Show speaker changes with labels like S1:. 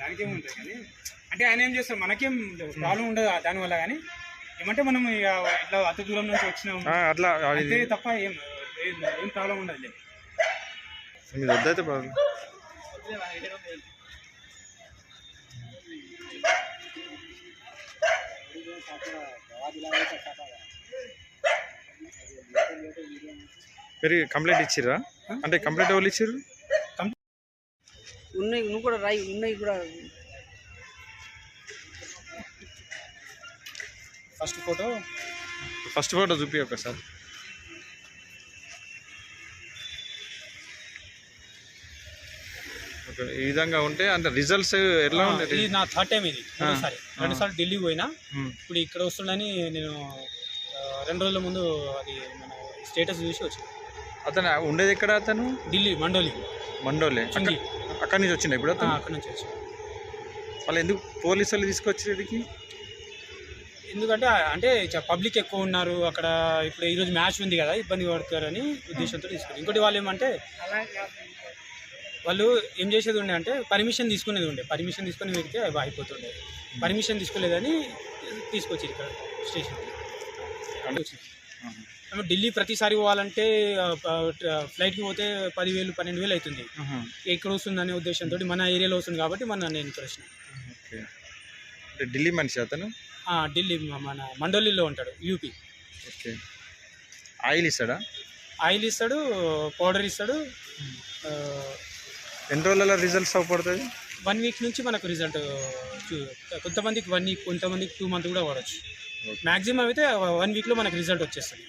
S1: దానికి ఏముంటుంది కానీ అంటే ఆయన ఏం చేస్తారు, మనకేం ప్రాబ్లం ఉండదు దానివల్ల. కానీ ఏమంటే మనం ఇక ఇట్లా అతి దూరం నుంచి వచ్చినాం
S2: అట్లా
S1: అంతే తప్ప ఏం ఏం ప్రాబ్లం ఉండదు.
S2: మీరు వద్దయితే ప్రాబ్లం. మీరు కంప్లైంట్ ఇచ్చిర్రా? అంటే కంప్లైంట్ ఎవరు ఇచ్చిర్రు?
S3: ఉన్నాయి, నువ్వు కూడా రాయి, ఉన్నాయి కూడా.
S1: ఫస్ట్
S2: ఫోటో చూపి ఒకసారి. ఈ విధంగా ఉంటే అంటే రిజల్ట్స్ ఎలా ఉంటాయి?
S1: ఇది నా థర్డ్ టైం, ఇది రెండుసార్లు ఢిల్లీ పోయినా. ఇప్పుడు ఇక్కడ వస్తుండని నేను 2 రోజుల ముందు అది మన స్టేటస్ చూసి వచ్చాను.
S2: అతను ఉండేది ఎక్కడ? అతను
S1: ఢిల్లీ మండోలి.
S2: అక్కడి నుంచి వచ్చింది ఇప్పుడు అతను?
S1: అక్కడి నుంచి వచ్చి.
S2: వాళ్ళు ఎందుకు పోలీసు వాళ్ళు తీసుకొచ్చేటికి?
S1: ఎందుకంటే అంటే పబ్లిక్ ఎక్కువ ఉన్నారు అక్కడ. ఇప్పుడు ఈరోజు మ్యాచ్ ఉంది కదా, ఇబ్బంది పడతారని ఉద్దేశంతో తీసుకుని. ఇంకోటి వాళ్ళు ఏమంటే వాళ్ళు ఏం చేసేది ఉండే అంటే పర్మిషన్ తీసుకునేది ఉండే. పర్మిషన్ తీసుకుని వెళ్తే అయిపోతుండే. పర్మిషన్ తీసుకోలేదని తీసుకొచ్చి ఇక్కడ స్టేషన్కి ఢిల్లీ ప్రతిసారి పోవాలంటే ఫ్లైట్కి పోతే 10,000 12,000 అవుతుంది. ఎక్కడ వస్తుందనే ఉద్దేశంతో మన ఏరియాలో వస్తుంది కాబట్టి నేను ఇక్కడ వచ్చిన.
S2: ఢిల్లీ మనిషి అతను?
S1: ఢిల్లీ మన మండోలీలో ఉంటాడు, యూపీ.
S2: ఓకే. ఆయిల్ ఇస్తాడా?
S1: ఆయిల్ ఇస్తాడు, పౌడర్ ఇస్తాడు.
S2: ఎన్ని రోజుల రిజల్ట్స్ అవపడుతుంది?
S1: 1 వీక్ నుంచి మనకు రిజల్ట్. కొంతమందికి 1 వీక్, కొంతమందికి 2 మంత్ కూడా పడవచ్చు. మ్యాక్సిమం అయితే 1 వీక్లో మనకు రిజల్ట్ వచ్చేస్తుంది.